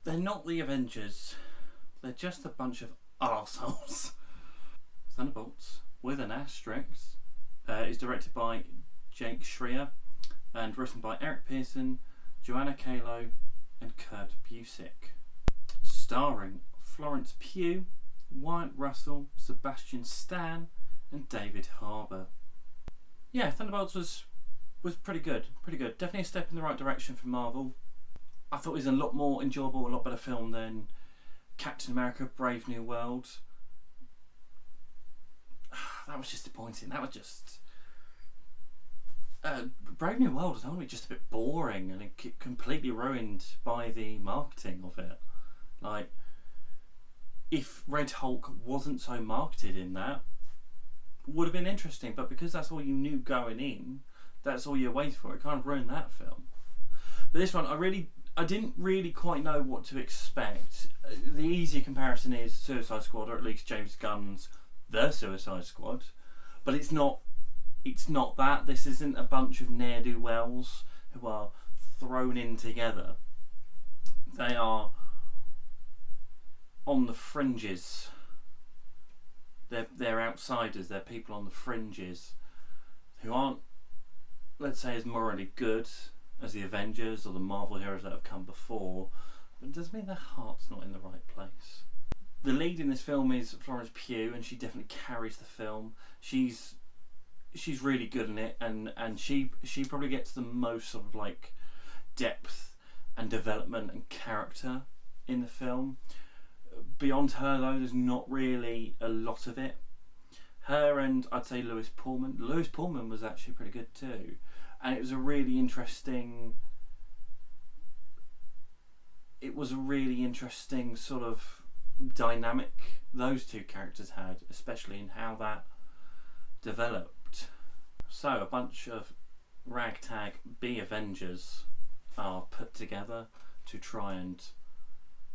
They're not the Avengers. They're just a bunch of arseholes. Thunderbolts, with an asterisk, is directed by Jake Schreier and written by Eric Pearson, Joanna Kalo and Kurt Busiek. Starring Florence Pugh, Wyatt Russell, Sebastian Stan and David Harbour. Yeah, Thunderbolts was pretty good. Definitely a step in the right direction for Marvel. I thought it was a lot more enjoyable, a lot better film than Captain America Brave New World. That was just disappointing. That was just... Brave New World was only just a bit boring and completely ruined by the marketing of it. Like, if Red Hulk wasn't so marketed in that, would have been interesting, but because that's all you knew going in, that's all you waited for, it kind of ruined that film. But this one, I didn't really quite know what to expect. The easy comparison is Suicide Squad, or at least James Gunn's The Suicide Squad, but it's not that. This isn't a bunch of ne'er-do-wells who are thrown in together. They are on the fringes. They're outsiders. They're people on the fringes who aren't, let's say, as morally good as the Avengers or the Marvel heroes that have come before, but it doesn't mean their heart's not in the right place. The lead in this film is Florence Pugh, and she definitely carries the film. She's really good in it, and she probably gets the most sort of like depth and development and character in the film. Beyond her though, there's not really a lot of it. Her and I'd say Lewis Pullman. Lewis Pullman was actually pretty good too, and it was a really interesting sort of dynamic those two characters had, especially in how that developed. So a bunch of ragtag B-Avengers are put together to try and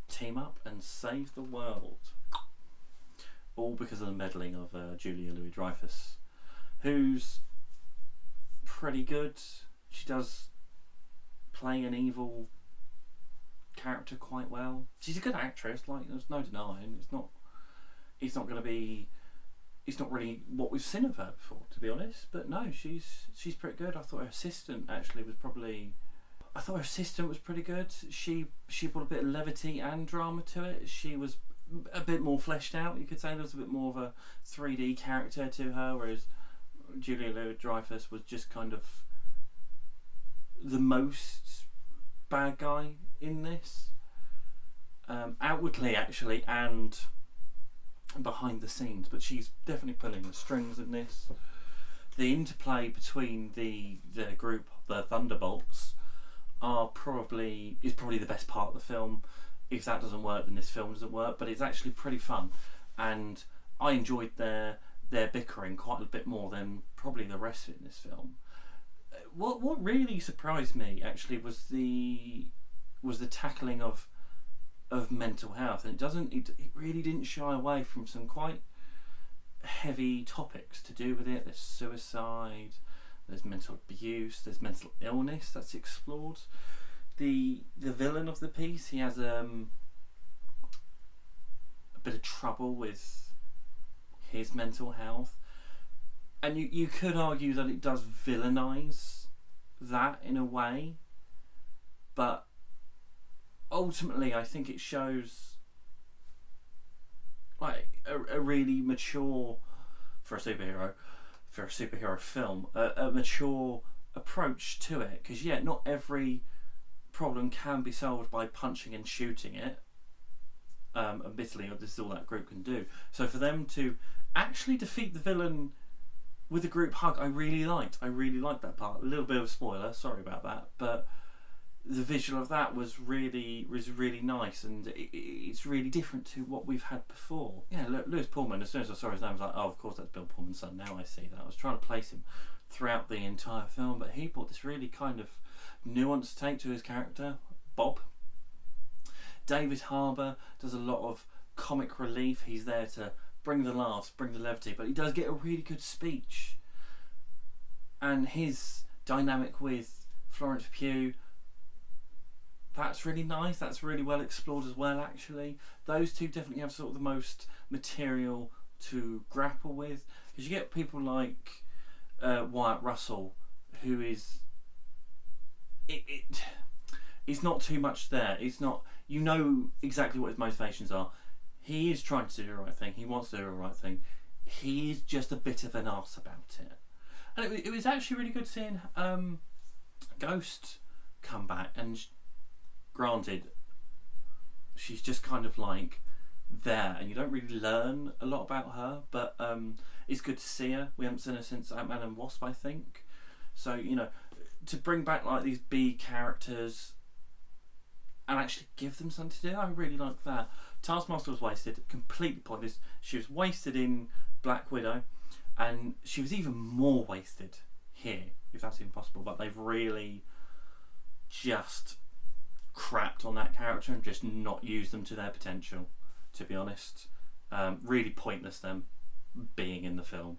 team up and save the world. All because of the meddling of Julia Louis-Dreyfus, who's pretty good. She does play an evil character quite well. She's a good actress, like there's no denying. It's not really what we've seen of her before, to be honest. But no, she's pretty good. I thought her assistant was pretty good. She brought a bit of levity and drama to it. She was a bit more fleshed out, you could say. There was a bit more of a 3D character to her, whereas Julia Louis-Dreyfus was just kind of the most bad guy in this, outwardly actually and behind the scenes, but she's definitely pulling the strings in this. The interplay between the group, the Thunderbolts, is probably the best part of the film. If that doesn't work, then this film doesn't work, but it's actually pretty fun, and I enjoyed their bickering quite a bit more than probably the rest of it in this film. What really surprised me actually was the tackling of mental health, and it really didn't shy away from some quite heavy topics to do with it. There's suicide, there's mental abuse, there's mental illness that's explored. The villain of the piece, he has a bit of trouble with his mental health, and you could argue that it does villainize that in a way, but ultimately I think it shows like a really mature, for a superhero film, a mature approach to it, because not every problem can be solved by punching and shooting it. Admittedly, this is all that group can do. So for them to actually defeat the villain with a group hug, I really liked that part. A little bit of a spoiler, sorry about that, but the visual of that was really nice, and it's really different to what we've had before. Lewis Pullman, as soon as I saw his name, I was like, oh, of course that's Bill Pullman's son. Now I see that. I was trying to place him throughout the entire film, but he brought this really kind of nuanced take to his character, Bob. David Harbour does a lot of comic relief. He's there to bring the laughs, bring the levity, but he does get a really good speech. And his dynamic with Florence Pugh That's really nice. That's really well explored as well, actually. Those two definitely have sort of the most material to grapple with, because you get people like Wyatt Russell, who is it's not too much there. It's not, you know exactly what his motivations are. He is trying to do the right thing. He wants to do the right thing. He is just a bit of an arse about it. And it was actually really good seeing Ghost come back. And granted, she's just kind of like there, and you don't really learn a lot about her. But it's good to see her. We haven't seen her since Ant-Man and Wasp, I think. So, you know, to bring back like these B characters and actually give them something to do, I really like that. Taskmaster was wasted, completely pointless. She was wasted in Black Widow, and she was even more wasted here, if that's even possible. But they've really just crapped on that character and just not used them to their potential, to be honest. Really pointless them being in the film.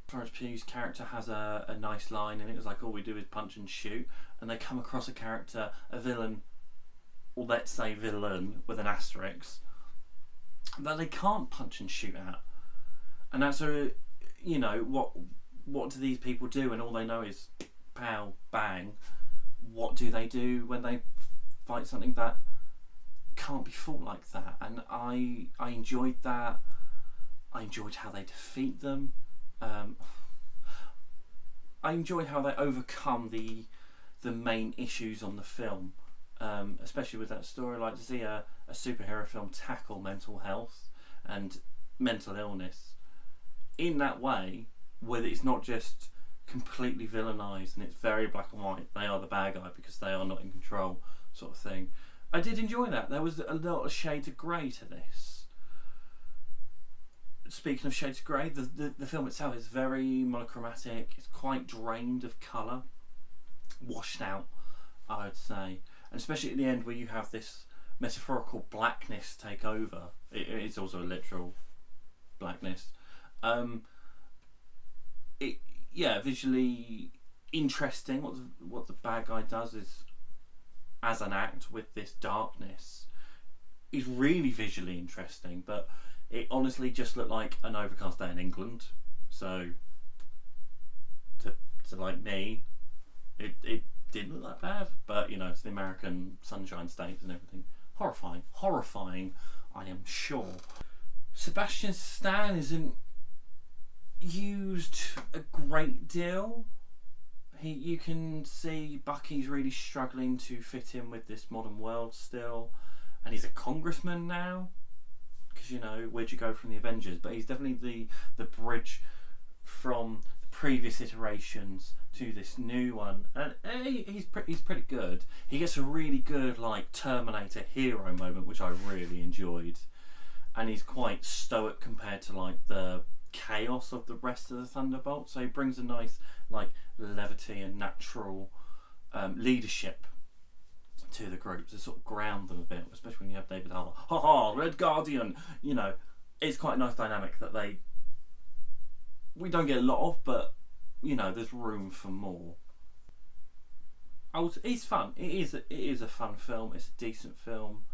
Florence Pugh's character has a nice line, and it was like, all we do is punch and shoot, and they come across a character, a villain, or let's say villain with an asterisk, that they can't punch and shoot at. And that's you know, what do these people do? And all they know is pow, bang. What do they do when they fight something that can't be fought like that? And I enjoyed that. I enjoyed how they defeat them. I enjoyed how they overcome the main issues on the film, especially with that story. I like to see a superhero film tackle mental health and mental illness in that way, where it's not just completely villainized and it's very black and white. They are the bad guy because they are not in control, sort of thing. I did enjoy that. There was a lot of shades of grey to this. Speaking of shades of grey, the film itself is very monochromatic. It's quite drained of colour, washed out, I would say. And especially at the end, where you have this metaphorical blackness take over. It's also a literal blackness. Visually interesting. What the bad guy does is, as an act with this darkness, is really visually interesting, but it honestly just looked like an overcast day in England. So to like me, it didn't look that bad, but you know, it's the American Sunshine State and everything. Horrifying, I am sure. Sebastian Stan isn't used a great deal. You can see Bucky's really struggling to fit in with this modern world still, and he's a congressman now, because you know, where'd you go from the Avengers? But he's definitely the bridge from the previous iterations to this new one, and he's pretty good. He gets a really good like Terminator hero moment, which I really enjoyed, and he's quite stoic compared to like the chaos of the rest of the Thunderbolts. So he brings a nice like levity and natural leadership to the group to sort of ground them a bit, especially when you have David Harbour. Ha ha, Red Guardian. You know, it's quite a nice dynamic that we don't get a lot of, but you know, there's room for more. It's fun. It is a fun film. It's a decent film.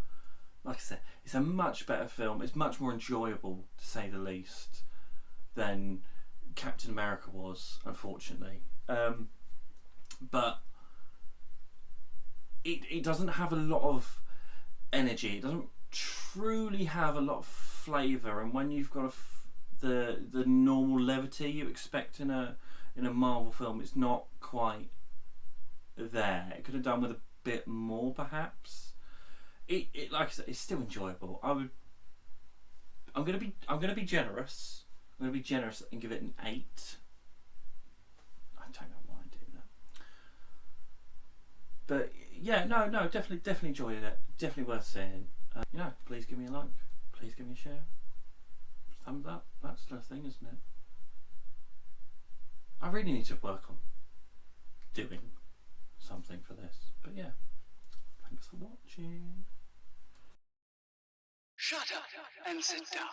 Like I said, it's a much better film. It's much more enjoyable, to say the least, than Captain America was, unfortunately. But it doesn't have a lot of energy. It doesn't truly have a lot of flavour. And when you've got the normal levity you expect in a Marvel film, it's not quite there. It could have done with a bit more, perhaps. It like I said, it's still enjoyable. I'm gonna be generous. I'm going to be generous and give it an 8. I don't know why I'm doing that. But yeah, no, definitely enjoyed it. Definitely worth seeing. You know, please give me a like. Please give me a share. Thumbs up. That's the thing, isn't it? I really need to work on doing something for this. But yeah, thanks for watching. Shut up and sit down.